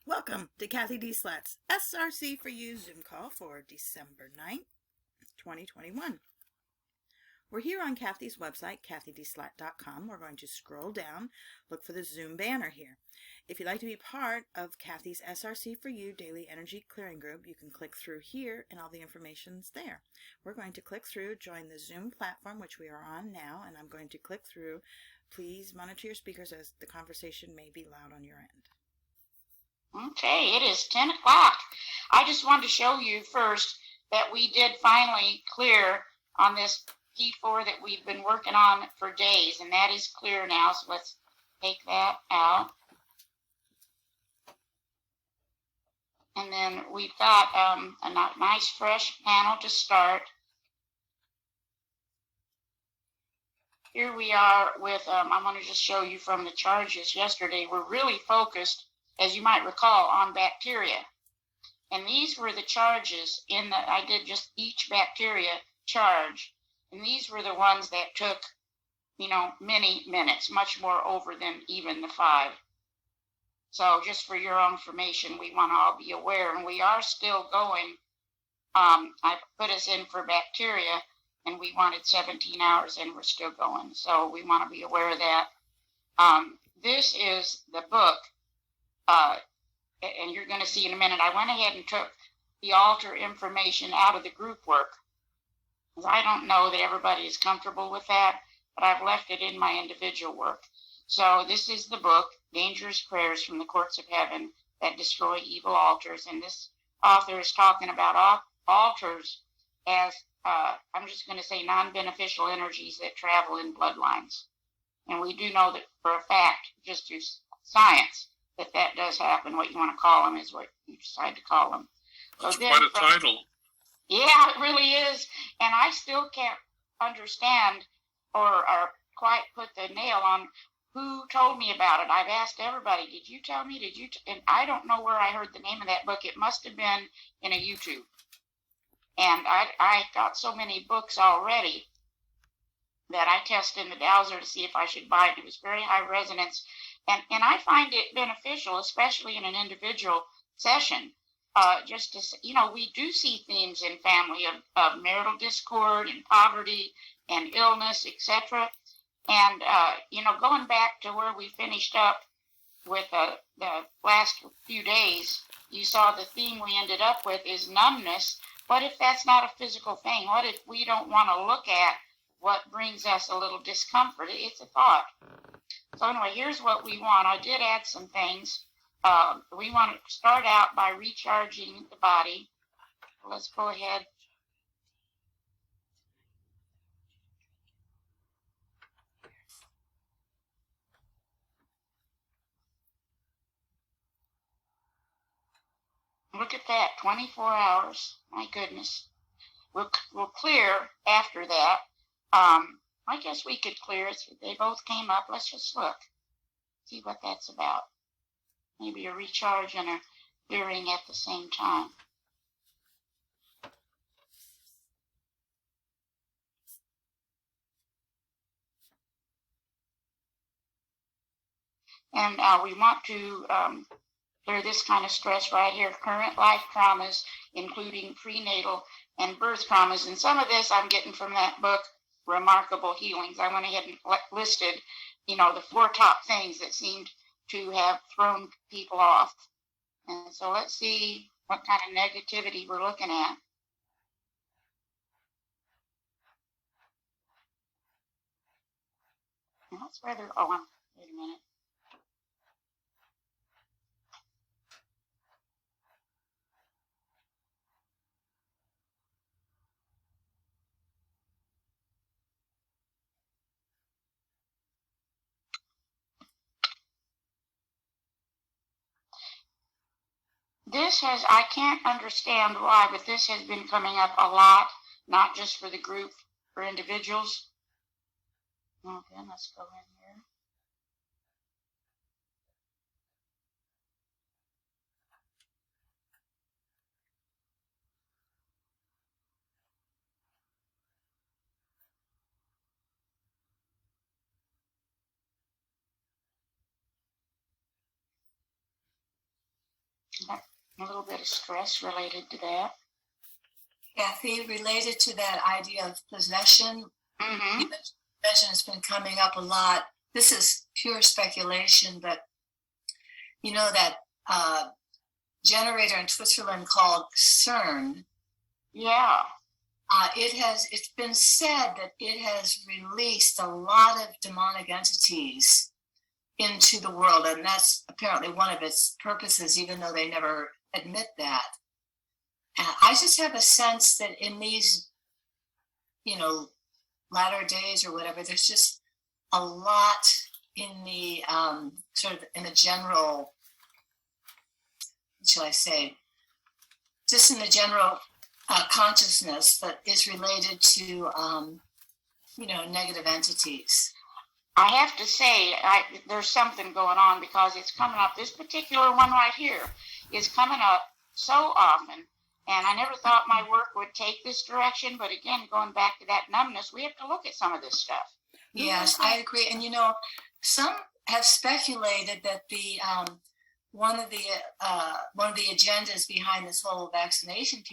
Welcome to CathyDSlaught's SRC4u Zoom call for December 9th, 2021. We're here on Cathy's website, CathyDSlaght.com. We're going to scroll down, look for the Zoom banner here. If you'd like to be part of Cathy's SRC4u Daily Energy Clearing Group, you can click through here and all the information's there. We're going to click through, join the Zoom platform, which we are on now, and I'm going to click through. Please monitor your speakers as the conversation may be loud on your end. Okay, it is 10 o'clock. I just wanted to show you first that we did finally clear on this P4 that we've been working on for days, and that is clear now, so let's take that out. And then we've got a nice fresh panel to start. Here we are with, I'm going to just show you from the charges yesterday. We're really focused, as you might recall, on bacteria. And these were the charges I did just each bacteria charge. And these were the ones that took, many minutes, much more over than even the 5. So just for your information, we want to all be aware. And we are still going. I put us in for bacteria, and we wanted 17 hours, and we're still going. So we want to be aware of that. This is the book. And you're going to see in a minute, I went ahead and took the altar information out of the group work. Because I don't know that everybody is comfortable with that, but I've left it in my individual work. So this is the book, Dangerous Prayers from the Courts of Heaven That Destroy Evil Altars. And this author is talking about altars as, I'm just going to say, non-beneficial energies that travel in bloodlines. And we do know that for a fact, just through science, that does happen. What you want to call them is what you decide to call them. That's quite a title. Yeah, it really is. And I still can't understand or quite put the nail on who told me about it. I've asked everybody, did you tell me? And I don't know where I heard the name of that book. It must have been in a YouTube. And I got so many books already that I tested in the browser to see if I should buy it. It was very high resonance. And I find it beneficial, especially in an individual session, just to, we do see themes in family of marital discord and poverty and illness, etc. And, going back to where we finished up with the last few days, you saw the theme we ended up with is numbness. What if that's not a physical thing? What if we don't want to look at what brings us a little discomfort? It's a thought. So anyway, here's what we want. I did add some things. We want to start out by recharging the body. Let's go ahead. Look at that, 24 hours. My goodness. We'll clear after that. I guess we could clear it. They both came up. Let's just look. See what that's about. Maybe a recharge and a clearing at the same time. And we want to clear this kind of stress right here. Current life traumas, including prenatal and birth traumas. And some of this I'm getting from that book, Remarkable Healings. I went ahead and listed, the 4 top things that seemed to have thrown people off. And so let's see what kind of negativity we're looking at. That's rather, wait a minute. I can't understand why, but this has been coming up a lot, not just for the group, for individuals. Okay, let's go in here. A little bit of stress related to that. Cathy, related to that idea of possession, Mm-hmm. possession has been coming up a lot. This is pure speculation, but you know that generator in Switzerland called CERN. Yeah. It's been said that it has released a lot of demonic entities into the world, and that's apparently one of its purposes, even though they never admit that. I just have a sense that in these, latter days or whatever, there's just a lot in the sort of in the general, what shall I say, just in the general consciousness that is related to, negative entities. I have to say, there's something going on because it's coming up. This particular one right here is coming up so often, and I never thought my work would take this direction. But again, going back to that numbness, we have to look at some of this stuff. Yes, I agree. And some have speculated that the one of the agendas behind this whole vaccination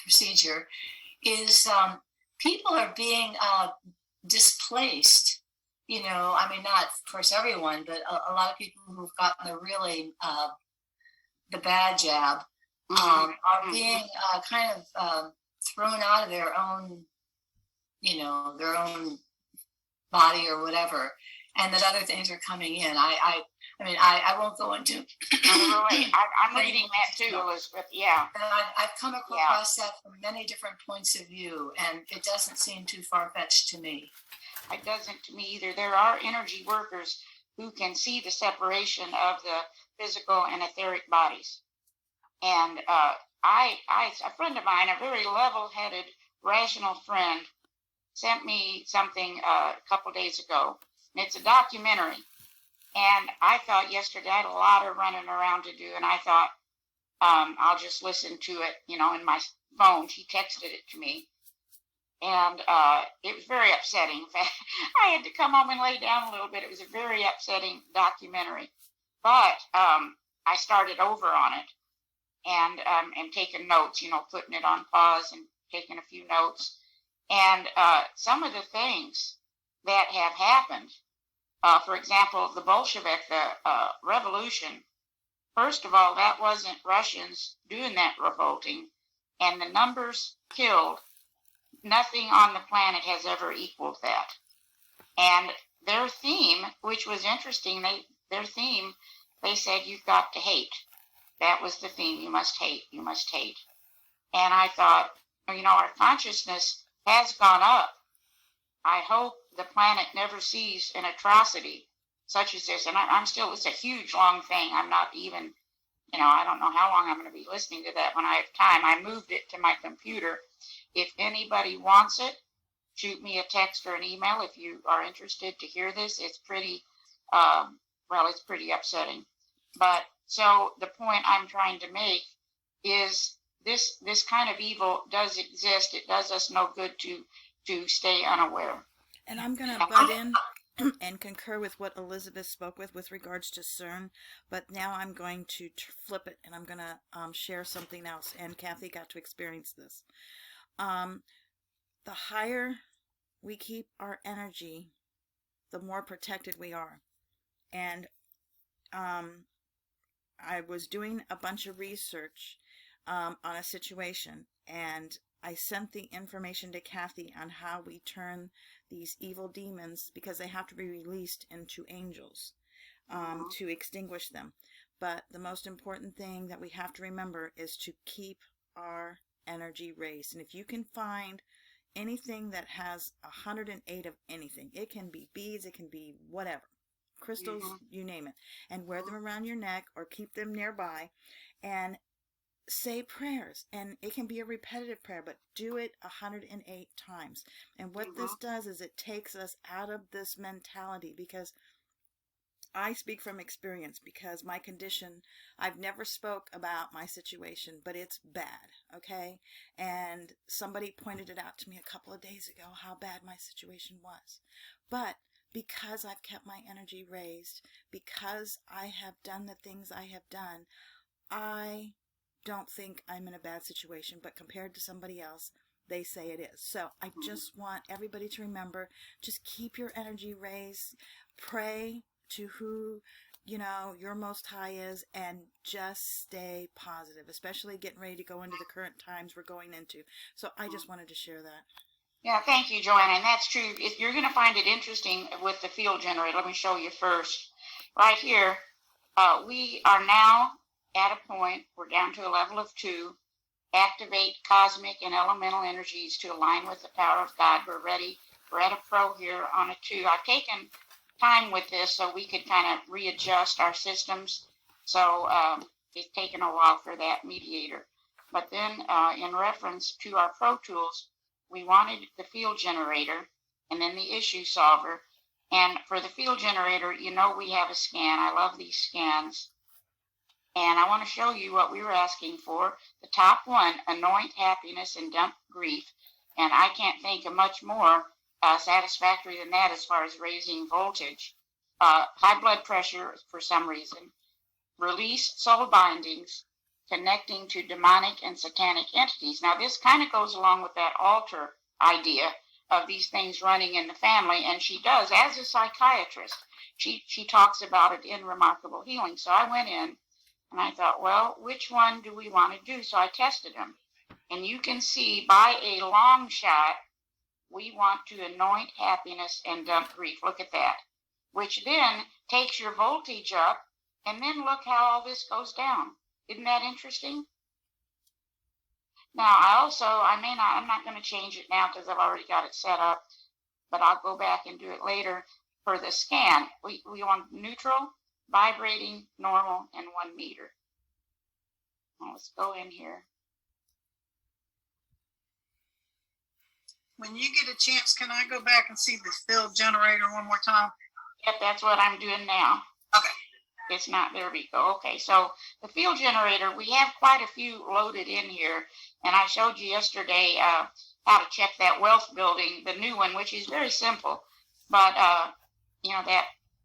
procedure is people are being displaced. Not of course everyone, but a lot of people who've gotten the bad jab are being kind of thrown out of their own body or whatever, and that other things are coming in. I won't go into. I'm reading that too, Elizabeth. Yeah. And I've come across that from many different points of view, and it doesn't seem too far-fetched to me. It doesn't to me either. There are energy workers who can see the separation of the physical and etheric bodies. And a friend of mine, a very level-headed, rational friend, sent me something a couple days ago. And it's a documentary. And I thought yesterday, I had a lot of running around to do, and I thought, I'll just listen to it, in my phone. She texted it to me. And it was very upsetting. In fact, I had to come home and lay down a little bit. It was a very upsetting documentary. But I started over on it and taking notes, putting it on pause and taking a few notes. And some of the things that have happened, for example, the Bolshevik, revolution, first of all, that wasn't Russians doing that revolting. And the numbers killed, nothing on the planet has ever equaled that. And their theme, which was interesting, they said, you've got to hate. That was the theme. You must hate. You must hate. And I thought, our consciousness has gone up. I hope the planet never sees an atrocity such as this. And it's a huge, long thing. I'm not even, I don't know how long I'm going to be listening to that when I have time. I moved it to my computer. If anybody wants it, shoot me a text or an email if you are interested to hear this. It's pretty, it's pretty upsetting. But so the point I'm trying to make is this kind of evil does exist. It does us no good to stay unaware. And I'm going to butt in and concur with what Elizabeth spoke with regards to CERN, but now I'm going to flip it, and I'm going to share something else, and Cathy got to experience this. The higher we keep our energy, the more protected we are. And I was doing a bunch of research on a situation, and I sent the information to Cathy on how we turn these evil demons, because they have to be released, into angels to extinguish them. But the most important thing that we have to remember is to keep our energy raised. And if you can find anything that has 108 of anything, it can be beads, it can be whatever, crystals, you name it, and wear them around your neck or keep them nearby and say prayers. And it can be a repetitive prayer, but do it 108 times. And what this does is it takes us out of this mentality, because I speak from experience, because my condition, I've never spoke about my situation, but it's bad, okay? And somebody pointed it out to me a couple of days ago, how bad my situation was. But because I've kept my energy raised, because I have done the things I have done, I don't think I'm in a bad situation, but compared to somebody else, they say it is. So I just want everybody to remember, just keep your energy raised, pray to who your Most High is, and just stay positive, especially getting ready to go into the current times we're going into. So I just wanted to share that. Yeah, thank you, Joanna. And that's true. If you're going to find it interesting with the field generator, let me show you first. Right here, we are now at a point, we're down to a level of 2. Activate cosmic and elemental energies to align with the power of God. We're ready. We're at a pro here on a 2. I've taken time with this so we could kind of readjust our systems. So it's taken a while for that mediator. But then in reference to our pro tools, we wanted the field generator and then the issue solver. And for the field generator, we have a scan. I love these scans. And I want to show you what we were asking for. The top one, anoint happiness and dump grief. And I can't think of much more satisfactory than that as far as raising voltage. High blood pressure for some reason. Release soul bindings, connecting to demonic and satanic entities. Now this kind of goes along with that altar idea of these things running in the family. And she does, as a psychiatrist, she talks about it in Remarkable Healing. So I went in and I thought, well, which one do we want to do? So I tested them. And you can see by a long shot, we want to anoint happiness and dump grief. Look at that. Which then takes your voltage up. And then look how all this goes down. Isn't that interesting? Now, I'm not going to change it now because I've already got it set up. But I'll go back and do it later. For the scan, we want neutral, vibrating, normal, and 1 meter. Now let's go in here. When you get a chance, can I go back and see the field generator one more time? Yep, that's what I'm doing now. Okay. It's not, there we go. Okay, so the field generator, we have quite a few loaded in here. And I showed you yesterday how to check that wealth building, the new one, which is very simple. But,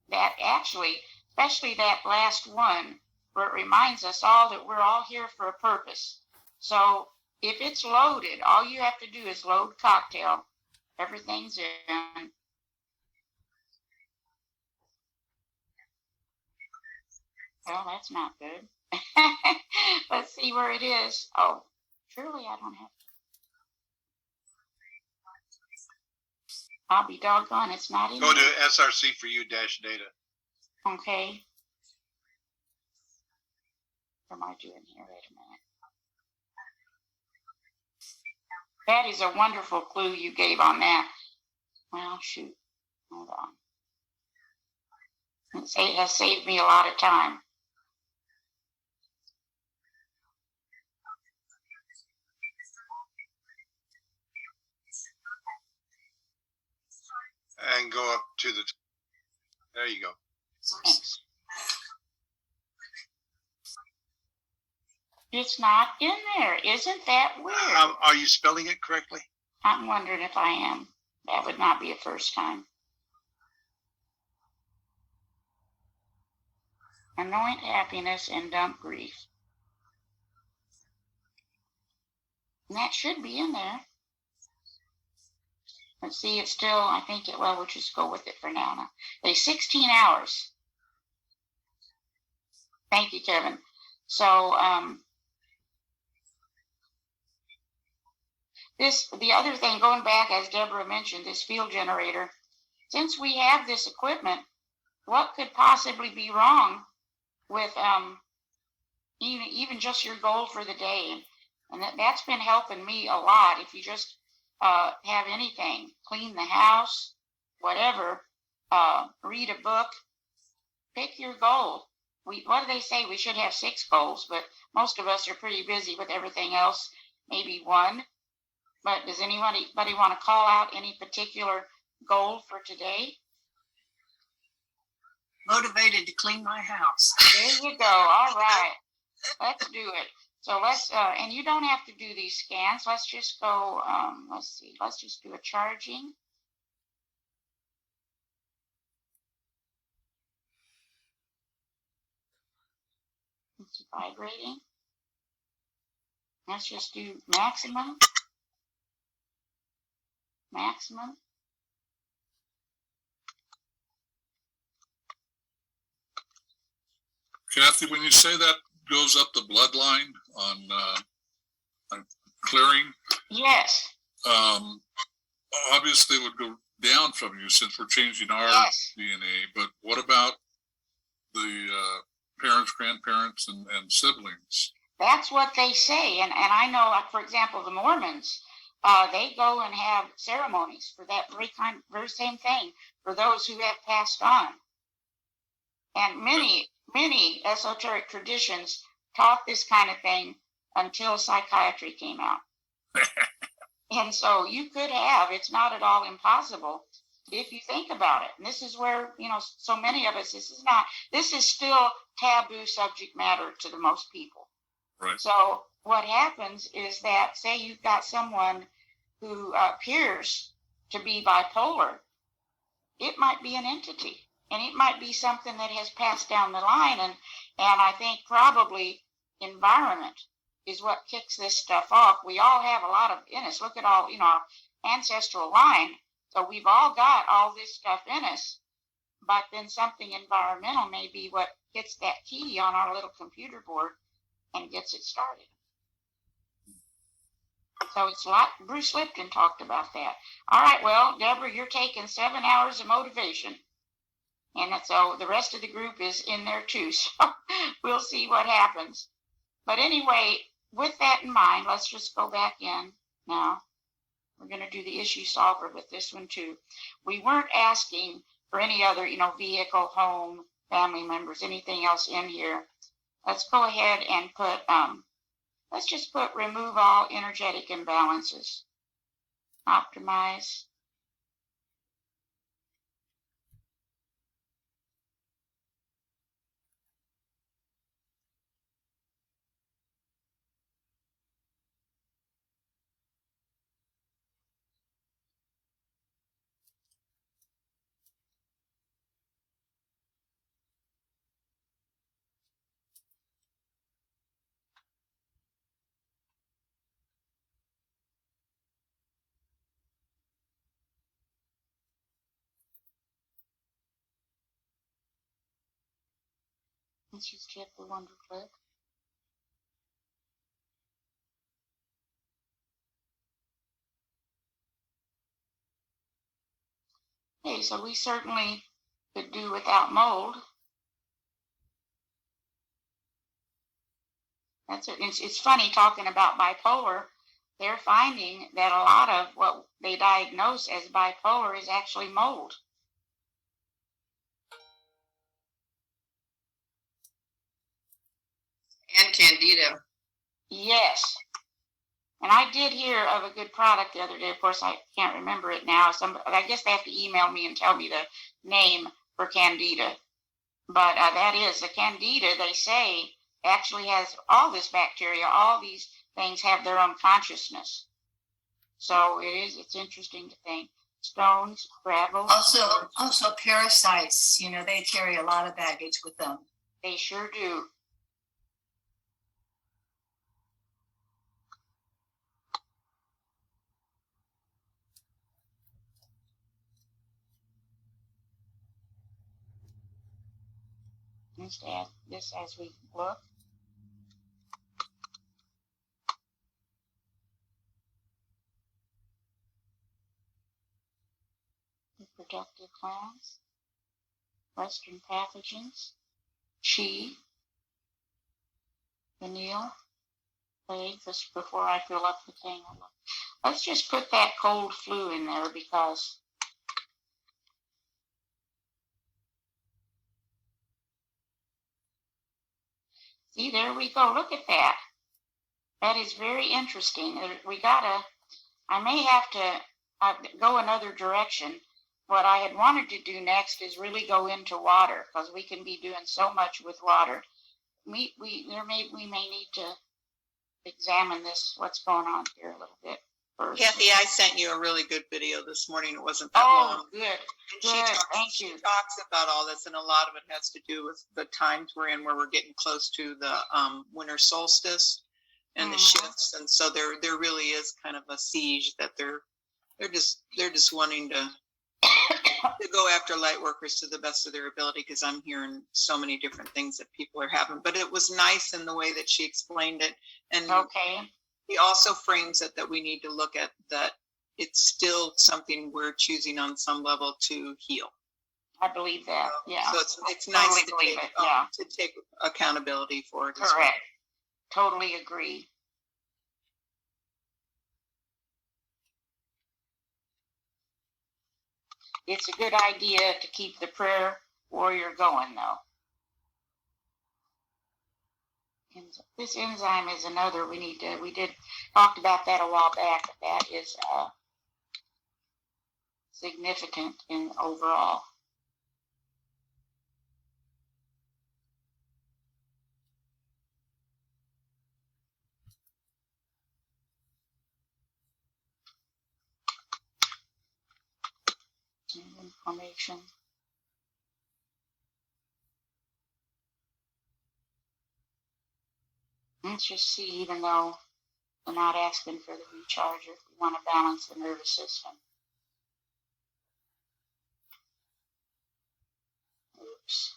that actually, especially that last one, where it reminds us all that we're all here for a purpose. So if it's loaded, all you have to do is load cocktail. Everything's in. Well, that's not good. Let's see where it is. Oh, surely I don't have to. I'll be doggone, it's not in Go here. to SRC4u data. Okay. What am I doing here? Wait a minute. That is a wonderful clue you gave on that. Well, shoot. Hold on. It has saved me a lot of time. And go up to the, there you go. Thanks. It's not in there. Isn't that weird? Are you spelling it correctly? I'm wondering if I am. That would not be a first time. Anoint happiness and dump grief. And that should be in there. Let's see, it's still, I think we'll just go with it for now. It's 16 hours. Thank you, Kevin. So, the other thing, going back, as Deborah mentioned, this field generator, since we have this equipment, what could possibly be wrong with even just your goal for the day? And that's been helping me a lot. If you just have anything, clean the house, whatever, read a book, pick your goal. What do they say? We should have 6 goals, but most of us are pretty busy with everything else, maybe 1. But does anybody want to call out any particular goal for today? Motivated to clean my house. There you go. All right. Let's do it. So let's, and you don't have to do these scans. Let's just go, let's see. Let's just do a charging. It's vibrating. Let's just do maximum. Maximum. Cathy, when you say that goes up the bloodline on clearing, Yes. obviously it would go down from you since we're changing our Yes. DNA, but what about the parents, grandparents, and siblings? That's what they say. And I know, like, for example, the Mormons, they go and have ceremonies for that very same thing for those who have passed on. And many esoteric traditions taught this kind of thing until psychiatry came out. And so you could have, it's not at all impossible if you think about it. And this is where, so many of us, this is still taboo subject matter to the most people. Right. So what happens is that, say you've got someone who appears to be bipolar, it might be an entity. And it might be something that has passed down the line. And I think probably environment is what kicks this stuff off. We all have a lot of in us. Look at all, our ancestral line. So we've all got all this stuff in us. But then something environmental may be what hits that key on our little computer board and gets it started. So it's like Bruce Lipton talked about that. All right, well, Deborah, you're taking 7 hours of motivation. And so the rest of the group is in there too. So we'll see what happens. But anyway, with that in mind, let's just go back in now. We're going to do the issue solver with this one too. We weren't asking for any other, vehicle, home, family members, anything else in here. Let's go ahead and put, let's just put remove all energetic imbalances. Optimize. Let's just hit the wonder click. Okay, so we certainly could do without mold. That's it. It's funny talking about bipolar. They're finding that a lot of what they diagnose as bipolar is actually mold. And Candida. Yes. And I did hear of a good product the other day. Of course, I can't remember it now. I guess they have to email me and tell me the name for Candida. But that is, the Candida, they say, actually has all this bacteria. All these things have their own consciousness. So it's interesting to think. Stones, gravel. Also parasites, they carry a lot of baggage with them. They sure do. Let's add this as we look. Reproductive glands, Western pathogens, Qi, Vanille, plague, just before I fill up the thing. Let's just put that cold flu in there because see, there we go. Look at that. That is very interesting. I may have to go another direction. What I had wanted to do next is really go into water because we can be doing so much with water. We may need to examine this, what's going on here a little bit. first. Kathy, I sent you a really good video this morning. It wasn't that Oh, long. good. And Good. Thank she you. talks about all this, and a lot of it has to do with the times we're in, where we're getting close to the winter solstice and the shifts, and so there really is kind of a siege that they're just wanting to go after light workers to the best of their ability, because I'm hearing so many different things that people are having. But it was nice in the way that she explained it, and Okay. he also frames it that we need to look at that it's still something we're choosing on some level to heal. I believe that. Yeah. So it's nice Totally to believe take, it, yeah. to take accountability for it. as well. Correct. Totally agree. It's a good idea to keep the prayer warrior going, though. This enzyme is another we did talked about that a while back. That is significant in overall. Inflammation. Let's just see, even though we're not asking for the recharger, if we want to balance the nervous system. Oops.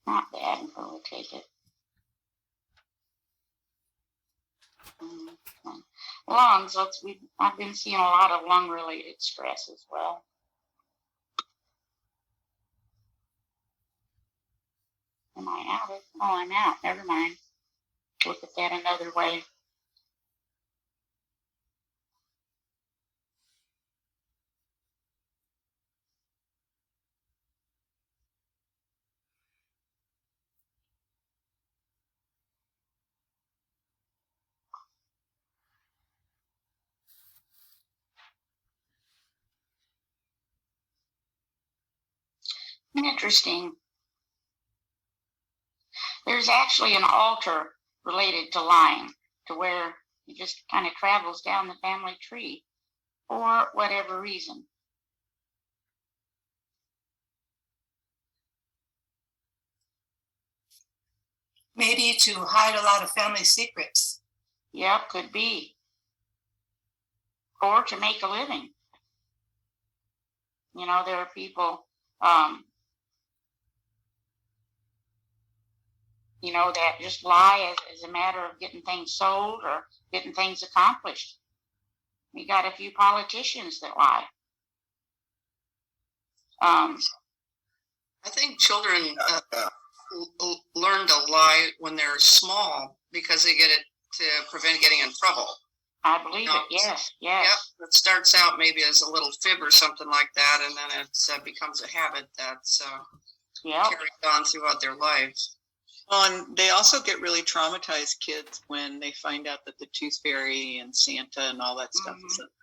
Not bad, but we'll take it. Lungs, I've been seeing a lot of lung-related stress as well. Am I out? Oh, I'm out. Never mind. Look at that another way. Interesting. There's actually an altar related to lying, to where it just kind of travels down the family tree for whatever reason. Maybe to hide a lot of family secrets. Yep, could be. Or to make a living. You know, there are people, you know, that just lie as a matter of getting things sold or getting things accomplished. We got a few politicians that lie. I think children learn to lie when they're small because they get it to prevent getting in trouble. I believe it. Yes, yes. Yep. It starts out maybe as a little fib or something like that, and then it becomes a habit that's carried on throughout their lives. And they also get really traumatized, kids, when they find out that the Tooth Fairy and Santa and all that stuff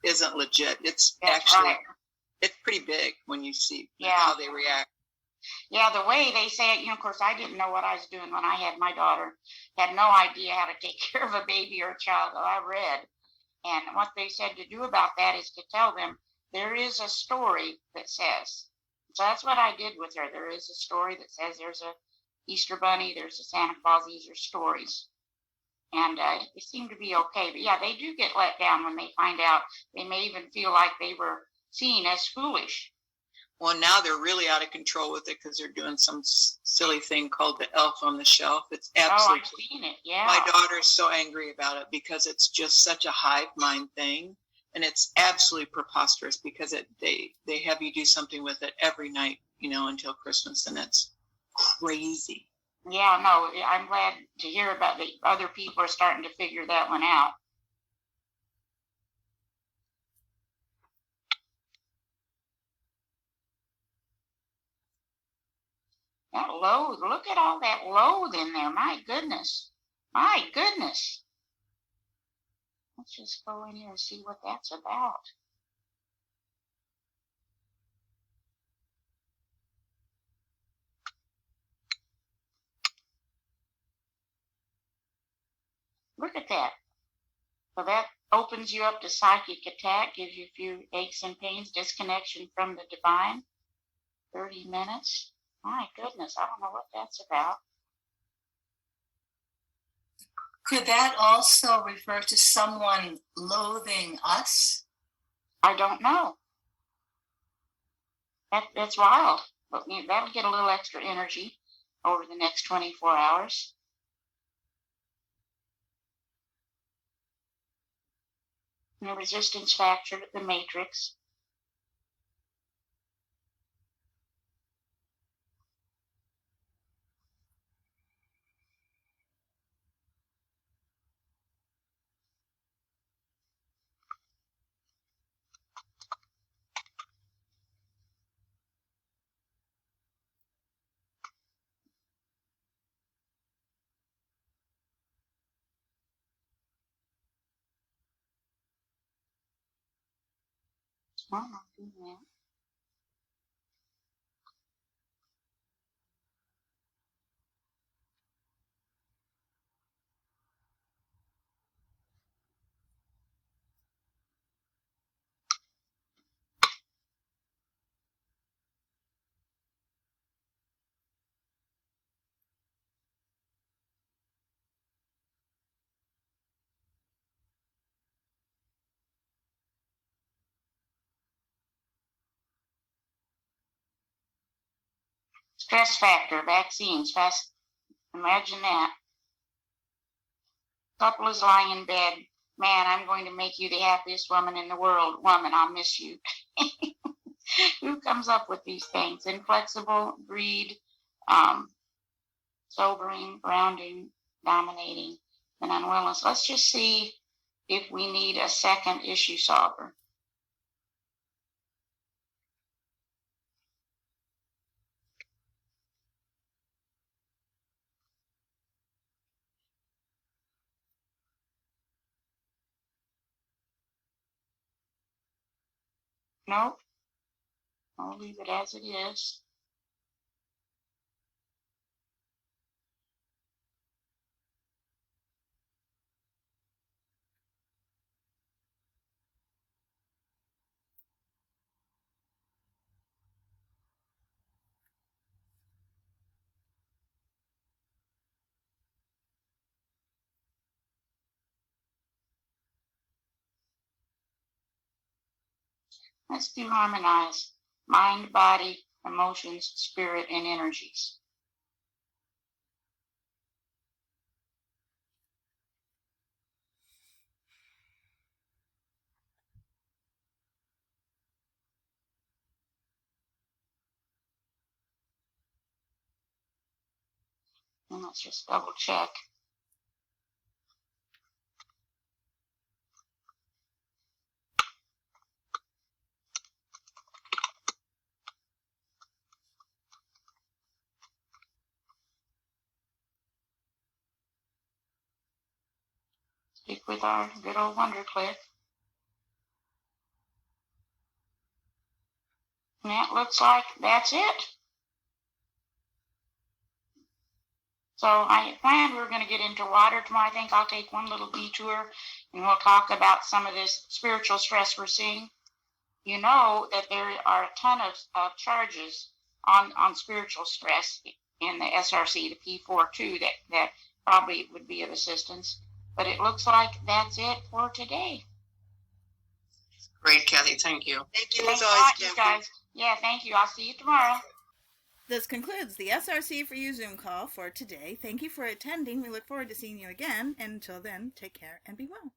isn't legit. It's it's pretty big when you see how they react. Yeah, the way they say it, you know, of course, I didn't know what I was doing when I had my daughter. Had no idea how to take care of a baby or a child. I read. And what they said to do about that is to tell them there is a story that says. So that's what I did with her. There is a story that says there's a Easter Bunny, there's a Santa Claus. These are stories. And it seemed to be okay. But yeah, they do get let down when they find out. They may even feel like they were seen as foolish. Well, now they're really out of control with it because they're doing some silly thing called the elf on the shelf. It's absolutely. Oh, I've seen it, yeah. My daughter's so angry about it because it's just such a hive mind thing. And it's absolutely preposterous because they have you do something with it every night, you know, until Christmas. And it's crazy. Yeah, no, I'm glad to hear about that. Other people are starting to figure that one out. That load, look at all that load in there. My goodness. My goodness. Let's just go in here and see what that's about. Look at that. So that opens you up to psychic attack, gives you a few aches and pains, disconnection from the divine. 30 minutes. My goodness, I don't know what that's about. Could that also refer to someone loathing us? I don't know. That's wild. But that'll get a little extra energy over the next 24 hours. And the resistance factor, the matrix. Why am I doing that? Stress factor, vaccines, fast. Imagine that. Couple is lying in bed. Man, I'm going to make you the happiest woman in the world. Woman, I'll miss you. Who comes up with these things? Inflexible, greed, sobering, grounding, dominating, and unwillingness. Let's just see if we need a second issue solver. Nope. I'll leave it as it is. Let's do harmonize. Mind, body, emotions, spirit, and energies. And let's just double check. Stick with our good old wonder click. And that looks like that's it. So I planned we were going to get into water tomorrow. I think I'll take one little detour and we'll talk about some of this spiritual stress we're seeing. You know that there are a ton of charges on spiritual stress in the SRC, the P4 that probably would be of assistance. But it looks like that's it for today. Great, Cathy. Thank you. Thank you Thanks as a always, lot, you Cathy. guys. Yeah, thank you. I'll see you tomorrow. This concludes the SRC4u Zoom call for today. Thank you for attending. We look forward to seeing you again. And until then, take care and be well.